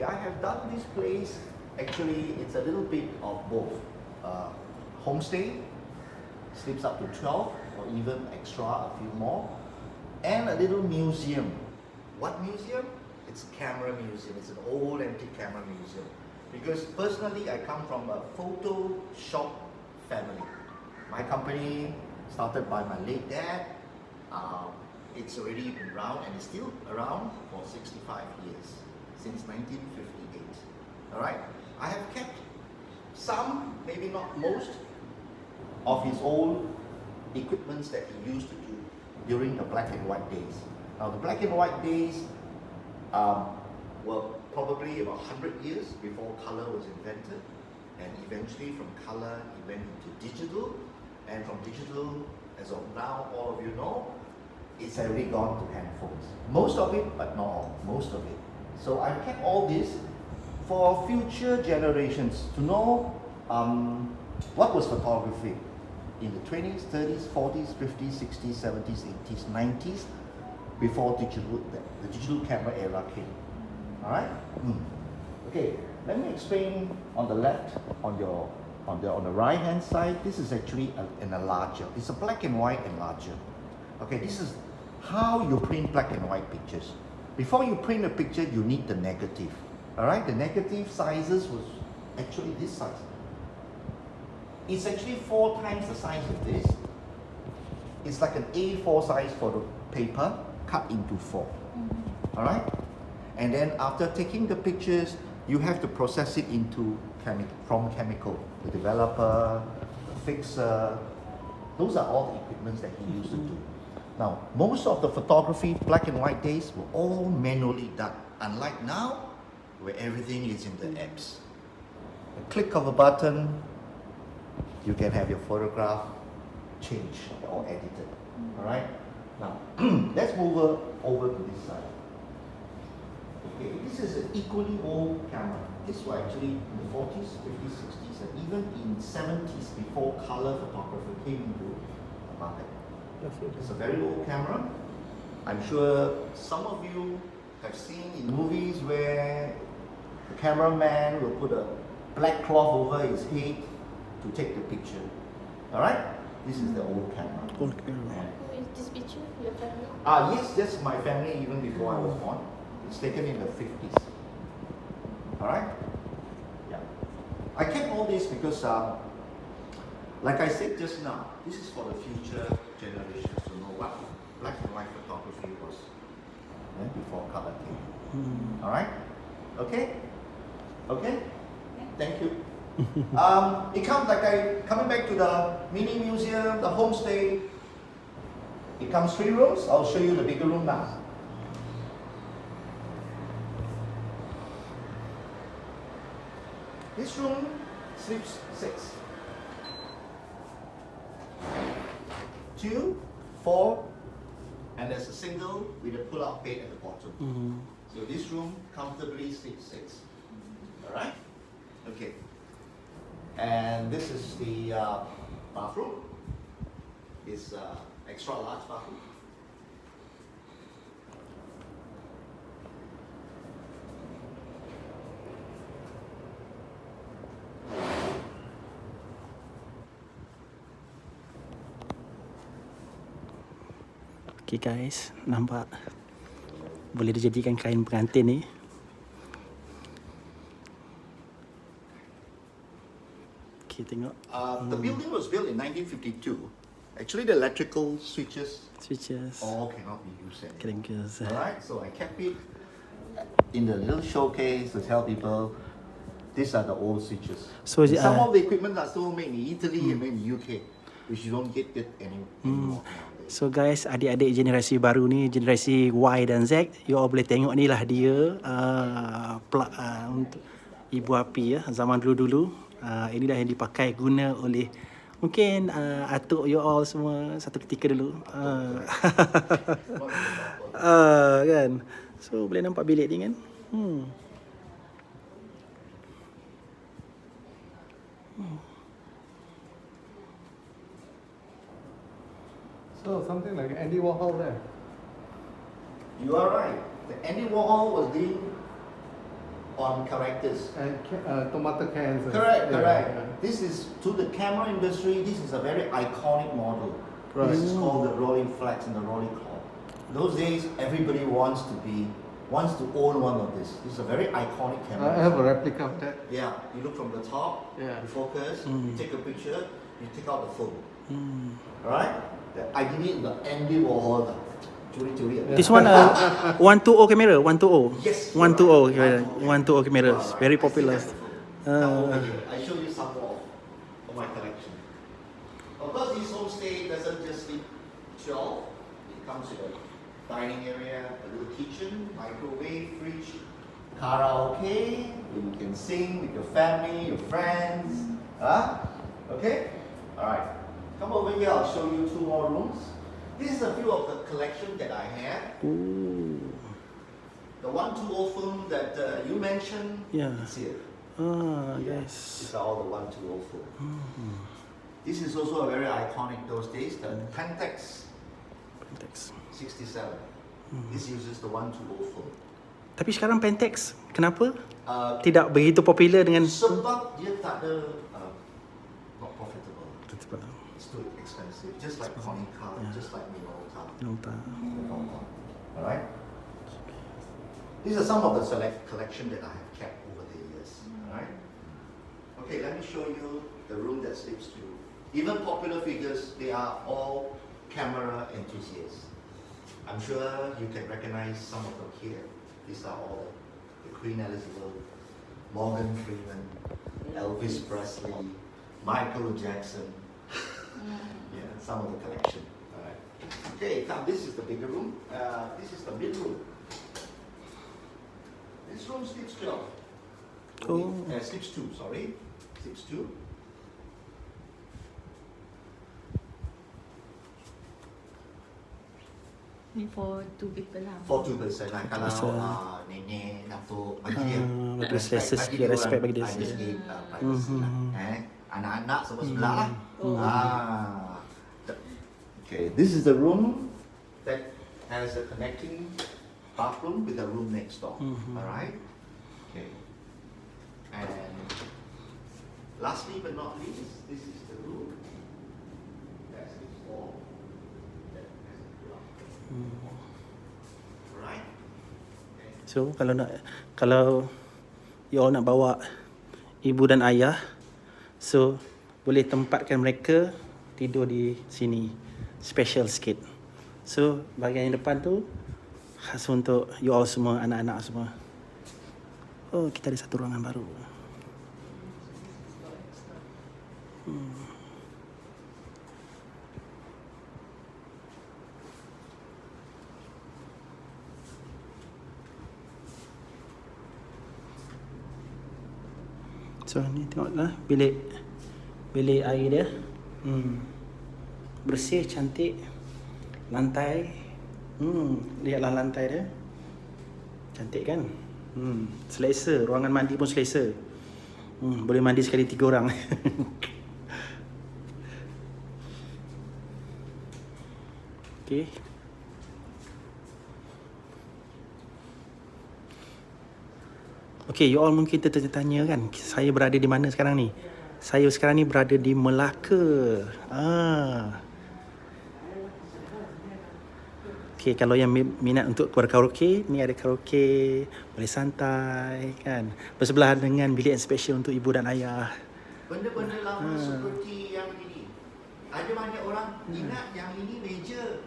Okay, I have done this place, actually it's a little bit of both. Homestay, sleeps up to 12 or even extra, a few more. And a little museum. What museum? It's a camera museum. It's an old antique camera museum. Because personally, I come from a photo shop family. My company started by my late dad. It's already been around and it's still around for 65 years, since 1958. All right. I have kept some, maybe not most, of his old equipments that he used to do during the black and white days. Now the black and white days were probably about 100 years before color was invented, and eventually from color it went into digital, and from digital, as of now, all of you know, it's already gone to handphones. Most of it, but not all, most of it. So I've kept all this for future generations to know what was photography in the 20s, 30s, 40s, 50s, 60s, 70s, 80s, 90s, before the digital camera era came. All right? Okay, let me explain on the left, on the right hand side. This is actually an enlarger. It's a black and white enlarger. Okay, this is how you print black and white pictures. Before you print a picture, you need the negative. All right, the negative sizes was actually this size. It's actually 4 times the size of this. It's like an A4 size photo paper cut into 4. All right, and then after taking the pictures, you have to process it into chemical. The developer, the fixer, those are all the equipments that he used to do. Now, most of the photography, black and white days, were all manually done. Unlike now, where everything is in the apps. A click of a button, you can have your photograph changed or edited. All right. Now, let's move over to this side. Okay, this is an equally old camera. This was actually in the 40s, 50s, 60s, and even in 70s before color photography came into the market. It's a very old camera. I'm sure some of you have seen in movies where the cameraman will put a black cloth over his head to take the picture. All right? This is the old camera. Old camera. Is this picture your family? Yes, that's my family even before I was born. It's taken in the 50s. All right? Yeah. I kept all this because, like I said just now, this is for the future generations to know what black and white photography was before color came. All right? Okay? Okay? Thank you. It comes coming back to the mini museum, the homestay. It comes 3 rooms. I'll show you the bigger room now. This room sleeps 6. 2, 4, and there's a single with a pull-out bed at the bottom. So this room comfortably sleeps 6. All right? Okay. And this is the bathroom. It's extra large bathroom. Okay guys, nampak boleh dijadikan kain pengantin ni. Okay, tengok. The building was built in 1952. Actually, the electrical switches all cannot be used anymore. Alright, so I kept it in the little showcase to tell people these are the old switches. So some of the equipment are still made in Italy and made in UK, which you don't get it anymore. So guys, adik-adik generasi baru ni, generasi Y dan Z, you all boleh tengok ni lah dia untuk ibu api ya, zaman dulu-dulu. Inilah yang dipakai guna oleh mungkin atuk you all semua satu ketika dulu. Kan. So boleh nampak bilik ni kan. So something like Andy Warhol there. You are right. The Andy Warhol was doing on characters. And tomato cans. Correct, Yeah, correct. yeah. This is, to the camera industry, this is a very iconic model. Right. This is called the rolling flex and the rolling claw. Those days, everybody wants to own one of this. This is a very iconic camera. I have a replica of that. Yeah, you look from the top, Yeah. you focus, you take a picture, you take out the phone. Hmm. Alright? I did it in the Andy Warhol. Curi-curi. This one 120 camera, 120. Yes. 120 you're camera, right. 120 cameras. You are right. Very I still popular. have the phone. Come over here. I show you some more of my collection. Of course, this homestay doesn't just sleep 12. It comes with a dining area, a little kitchen, microwave, fridge, karaoke. You can sing with your family, your friends. Okay? Alright. Come over here, I'll show you 2 more rooms. This is a few of the collection that I have. Ooh. The 120 film that you mentioned, Yeah. it's here. Yes. These are all the 120 film. This is also a very iconic those days, the Pentax Pentax. 67. This uses the 120 film. Tapi sekarang Pentax, kenapa Uh, tidak begitu popular dengan sebab dia tak ada, not profitable. It's too expensive. Just like Konica, just like Melaka. Nota. Alright? These are some of the select collection that I have kept over the years. Alright? Okay, let me show you the room that sleeps to. Even popular figures, they are all camera enthusiasts. I'm sure you can recognize some of them here. These are all the Queen Elizabeth, Morgan Freeman, Elvis Presley, Michael Jackson. Yeah, some of the collection. Alright. Okay, now this is the bigger room. This is the mid room. This room sleeps 12. Oh. Sleeps 2, sorry. Sleeps 2. Ni for 2 people lah. For 2 person lah. Kalau person. nenek, datuk, bagi dia. bagi selesa sikit, respect bagi dia Bagi sikit. sikit privacy lah. Anak-anak semua sebelah lah. Okay, this is the room that has a connecting bathroom with the room next door. Alright? Okay. And lastly but not least, this is the room that is for that has a clock. Alright? Okay. So kalau you all nak bawa ibu dan ayah, so boleh tempatkan mereka tidur di sini. Special sikit. So bahagian yang depan tu khas untuk you all semua, anak-anak semua. Oh, kita ada satu ruangan baru. So ni tengoklah bilik air dia. Bersih, cantik. Lantai. Lihatlah lantai dia. Cantik kan? Selesa. Ruangan mandi pun selesa. Boleh mandi sekali 3 orang. Okay. Okay, you all mungkin tertanya kan, saya berada di mana sekarang ni? Saya sekarang ni berada di Melaka. Okay, kalau yang minat untuk berkaraoke, ni ada karaoke, boleh santai kan. Bersebelahan dengan bilik yang special untuk ibu dan ayah. Benda-benda lama seperti yang ini. Ada banyak orang ingat yang ini meja.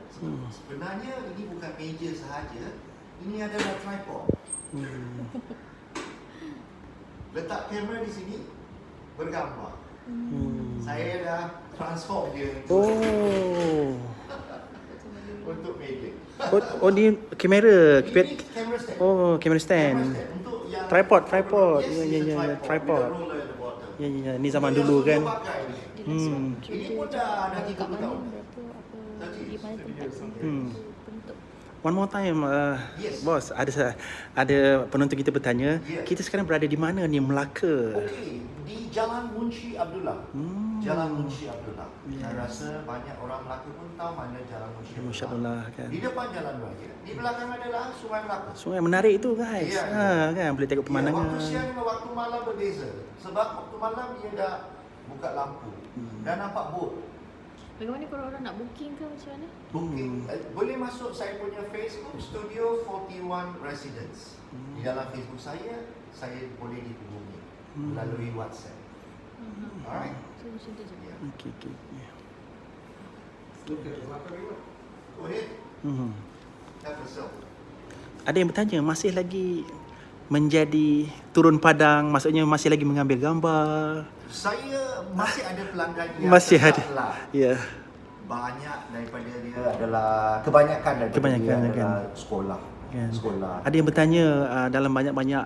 Sebenarnya ini bukan meja sahaja. Ini adalah tripod. Letak kamera di sini, bergambar. Saya dah transform dia untuk meja. Ni kamera. Ini kamera stand. Oh, kamera stand. Untuk yang Tripod. Yes, Ya, it's a tripod. with a roller at the bottom. Ya, ni zaman dulu kan. Ini pun dah 30 tahun. Berapa apa di mana tempat bentuk. One more time, Yes. bos, ada penonton kita bertanya, Yeah. kita sekarang berada di mana ni, Melaka? Okey, di Jalan Munshi Abdullah. Jalan Munshi Abdullah. Saya Yes. rasa banyak orang Melaka pun tahu mana Jalan Munshi Masya Abdullah. Allah kan. Di depan Jalan Raya, di belakang adalah Sungai Melaka. Sungai menarik tu guys. Ya, Kan boleh tengok Ya, pemandangan. waktu siang dengan waktu malam berbeza. Sebab waktu malam dia dah buka lampu dan nampak bot. Bagaimana kalau orang nak booking ke macam mana? Booking boleh masuk saya punya Facebook Studio 41 Residence. Di dalam Facebook saya boleh dihubungi melalui WhatsApp. Alright. So macam tu je. Yeah. Okey. Look at Melaka river. Go ahead. Have yourself. Ada yang bertanya, masih lagi menjadi turun padang, maksudnya masih lagi mengambil gambar? Saya masih ada pelanggan yang Masih tetap ada. lah. Ya. Banyak daripada dia adalah kebanyakan daripada dia adalah sekolah. Kan. Sekolah. Ada yang bertanya dalam banyak-banyak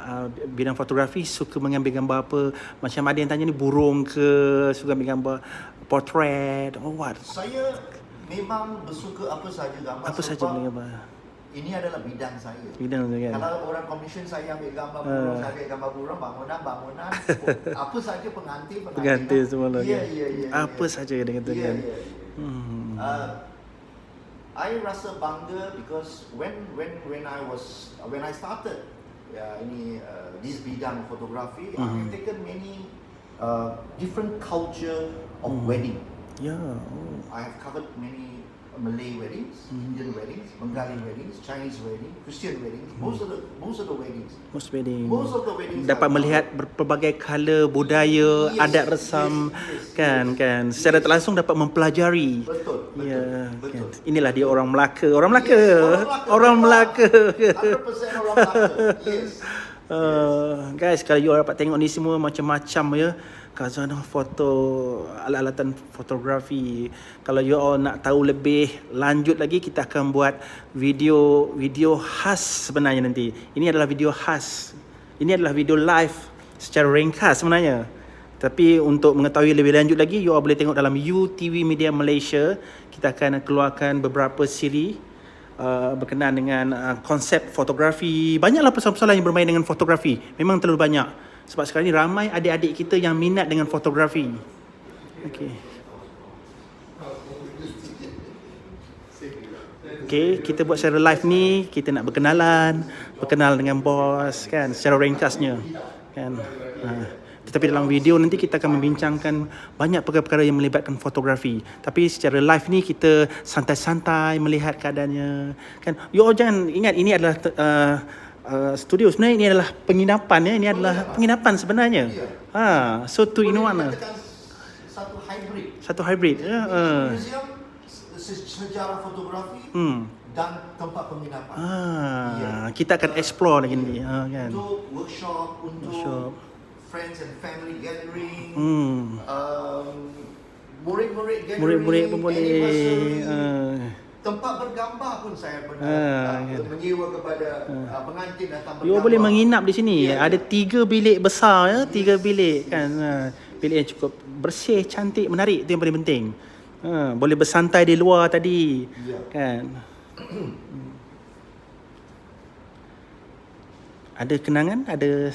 bidang fotografi suka mengambil gambar apa? Macam ada yang tanya ni burung ke, suka ambil gambar portrait or what? Saya memang bersuka apa saja gambar. Apa saja sebab boleh gambar? Ini adalah bidang saya. Bidang tu kan. Kalau orang commission saya ambil gambar burung, saya ambil gambar burung, bangunan, apa saja Pengantin semua lah. Ya. Apa saja dia kata Ya, kan. ya. I rasa bangga because when I started this bidang fotografi, I have taken many different culture of wedding. Ya. Oh. I have covered many Malay weddings, Indian weddings, Bengali weddings, Chinese weddings, Christian weddings. Most of the weddings. Most wedding. Most of the weddings dapat are melihat berbagai color budaya, Yes, adat resam yes, kan. Secara tak langsung dapat mempelajari. Betul. Ya, Betul. kan. Inilah dia orang Melaka. Orang Melaka. Yes, Orang Melaka. 100% orang Melaka. Yes. Guys, kalau you dapat tengok ni semua macam-macam ya. Khazanah foto, alat-alatan fotografi. Kalau you all nak tahu lebih lanjut lagi, kita akan buat video khas sebenarnya nanti. Ini adalah video khas. Ini adalah video live secara ringkas sebenarnya. Tapi untuk mengetahui lebih lanjut lagi, you all boleh tengok dalam Utvmediamalaysia. Kita akan keluarkan beberapa siri berkenaan dengan konsep fotografi. Banyaklah persoalan yang bermain dengan fotografi. Memang terlalu banyak. Sebab sekarang ni ramai adik-adik kita yang minat dengan fotografi. Okey. Okey, kita buat secara live ni, kita nak berkenal dengan bos kan, secara ringkasnya kan. Tetapi dalam video nanti kita akan membincangkan banyak perkara-perkara yang melibatkan fotografi. Tapi secara live ni kita santai-santai melihat keadaannya kan. You all jangan ingat ini adalah studio, sebenarnya ini adalah penginapan ya. Ini adalah penginapan sebenarnya. So two in one lah. Satu hybrid. Ya. Muzium sejarah fotografi dan tempat penginapan. Kita akan explore lagi ni kan. Untuk workshop, untuk friends and family gathering, murid-murid gathering, Murid-murid pun boleh. anniversary. Tempat bergambar pun saya pernah menyewa kepada pengantin datang bergambar. You boleh menginap di sini. Ya. Ada 3 bilik besar ya, 3 bilik kan. Bilik yang cukup bersih, cantik, menarik, itu yang paling penting. Boleh bersantai di luar tadi. Ya. Kan. Ada kenangan, ada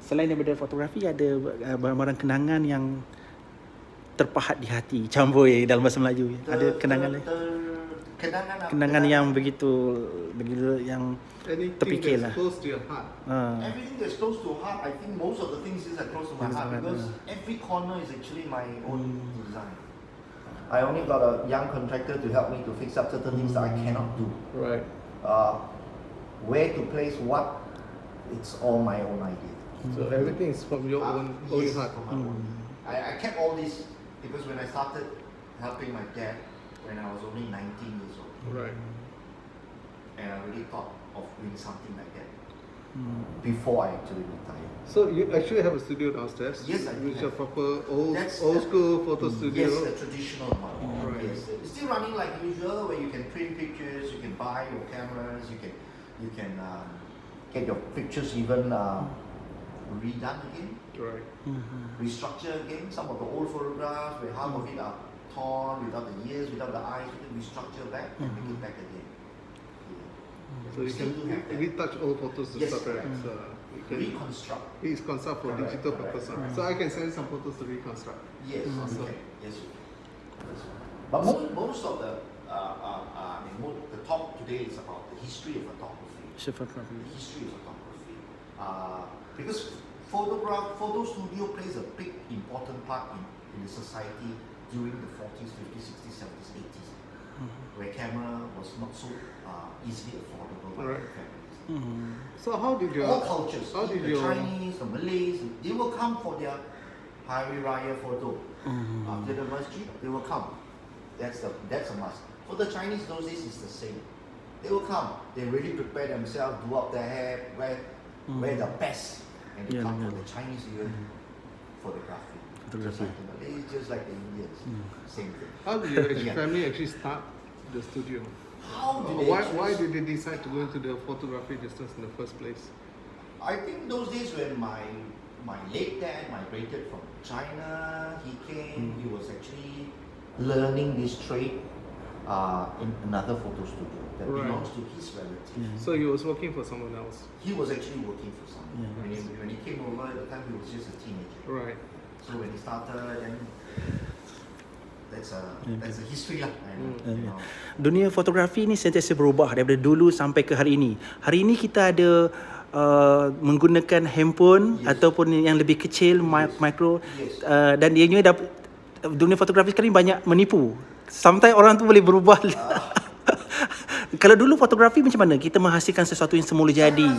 selain daripada fotografi, ada barang-barang kenangan yang terpahat di hati, camboi dalam bahasa Melayu. Ada kenangan lain? Kenangan yang begitu yang Anything terfikir that's lah. close to your heart. Everything that's close to heart, I think most of the things are close to my heart because every corner is actually my own design. I only got a young contractor to help me to fix up certain things that I cannot do. Right. Where to place what, it's all my own idea. So everything is from your own Yes, heart. from my own. I kept all this because when I started helping my dad when I was only 19 years old, Right. and I really thought of doing something like that before I actually retired. So you actually have a studio downstairs? Yes, I do Which is a have. proper old That's- school photo studio. Yes, the traditional one. Right. Yes, it's still running like usual, where you can print pictures, you can buy your cameras, you can get your pictures even redone again, Right. restructure again. Some of the old photographs where half of it are torn, without the ears, without the eyes, you can restructure back and make it back again. So you can retouch old photos and Yes, stuff, right? correct. So you can Reconstruct. reconstruct for Correct, digital correct, purpose. correct. So I can send some photos to reconstruct. Yes, you Awesome. can. Yes, you can. Yes, you can. But most of the the talk today is about the history of photography. Photography. The history of photography. Because photo studio plays a big important part in the society during the 40s, 50s, 60s, 70s, 80s, where camera was not so easily affordable by Right. families. So how did your All cultures, how did the your Chinese, the Malays, they will come for their Hari Raya photo. After the masjid, they will come. That's a must. For the Chinese those days, it's the same. They will come. They really prepare themselves, do up their hair, wear the best, and they Yeah, come yeah. for the Chinese New Year photography. Just like the Malays, just like the Indians, same thing. how did your Yeah. family actually start the studio? How did they Why actually- did they decide to go into the photography business in the first place? I think those days when my late dad migrated from China, he came. He was actually learning this trade in another photo studio that Right. belongs to his relative. So he was working for someone else. He was actually working for someone. Yeah. When he came over at the time, he was just a teenager. Right. So when he started, then that's a history lah. You know. Dunia fotografi ni sentiasa berubah daripada dulu sampai ke hari ini. Hari ini kita ada menggunakan handphone ataupun yang lebih kecil, micro, Yes. dan ianya dunia fotografi sekarang ni banyak menipu. Sometimes orang tu boleh berubah. Kalau dulu fotografi macam mana? Kita menghasilkan sesuatu yang semula jadi.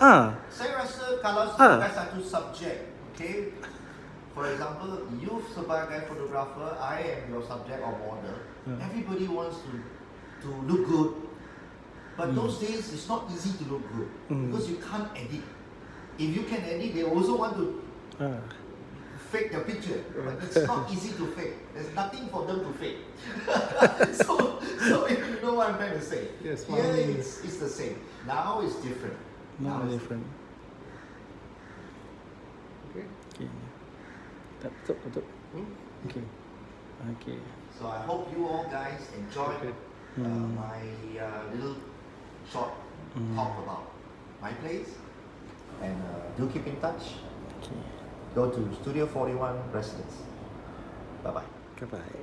Saya rasa kalau sebagai satu subjek, okay. For example, you sebagai photographer, I am your subject or model. Everybody wants to look good, but those days it's not easy to look good because you can't edit. If you can edit, they also want to fake the picture, but it's not easy to fake. There's nothing for them to fake. so if you know what I'm trying to say, Yes, here it's the same. Now it's different. Now it's different. Okay. Okay. Tak betul. Okay. Okay. So I hope you all guys enjoyed Okay. my little short talk about my place, and do keep in touch. Okay. Go to Studio 41 Residence. Bye bye. Bye.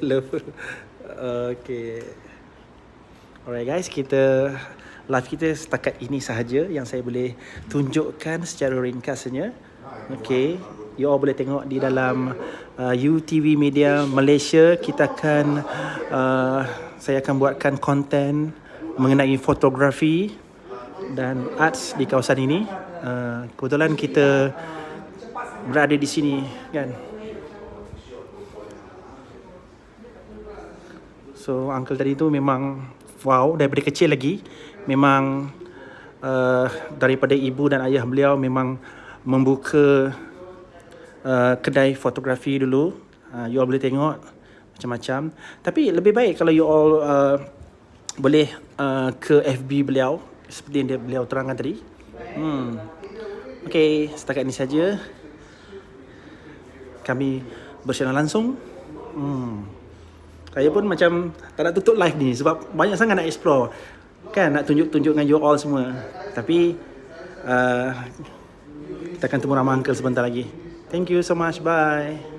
Love. Okay. Alright guys, kita live kita setakat ini sahaja yang saya boleh tunjukkan secara ringkasnya. Okay, you all boleh tengok di dalam Utvmediamalaysia. Kita akan saya akan buatkan konten mengenai fotografi dan arts di kawasan ini. Kebetulan kita berada di sini kan. So uncle tadi tu memang wow, daripada kecil lagi memang daripada ibu dan ayah beliau memang membuka kedai fotografi dulu. You all boleh tengok macam-macam. Tapi lebih baik kalau you all boleh ke FB beliau seperti yang beliau terangkan tadi. Okay, setakat ini saja kami bersiaran langsung. Saya pun macam tak nak tutup live ni sebab banyak sangat nak explore. Kan nak tunjuk-tunjuk dengan you all semua. Tapi kita akan temu ramah uncle sebentar lagi. Thank you so much. Bye.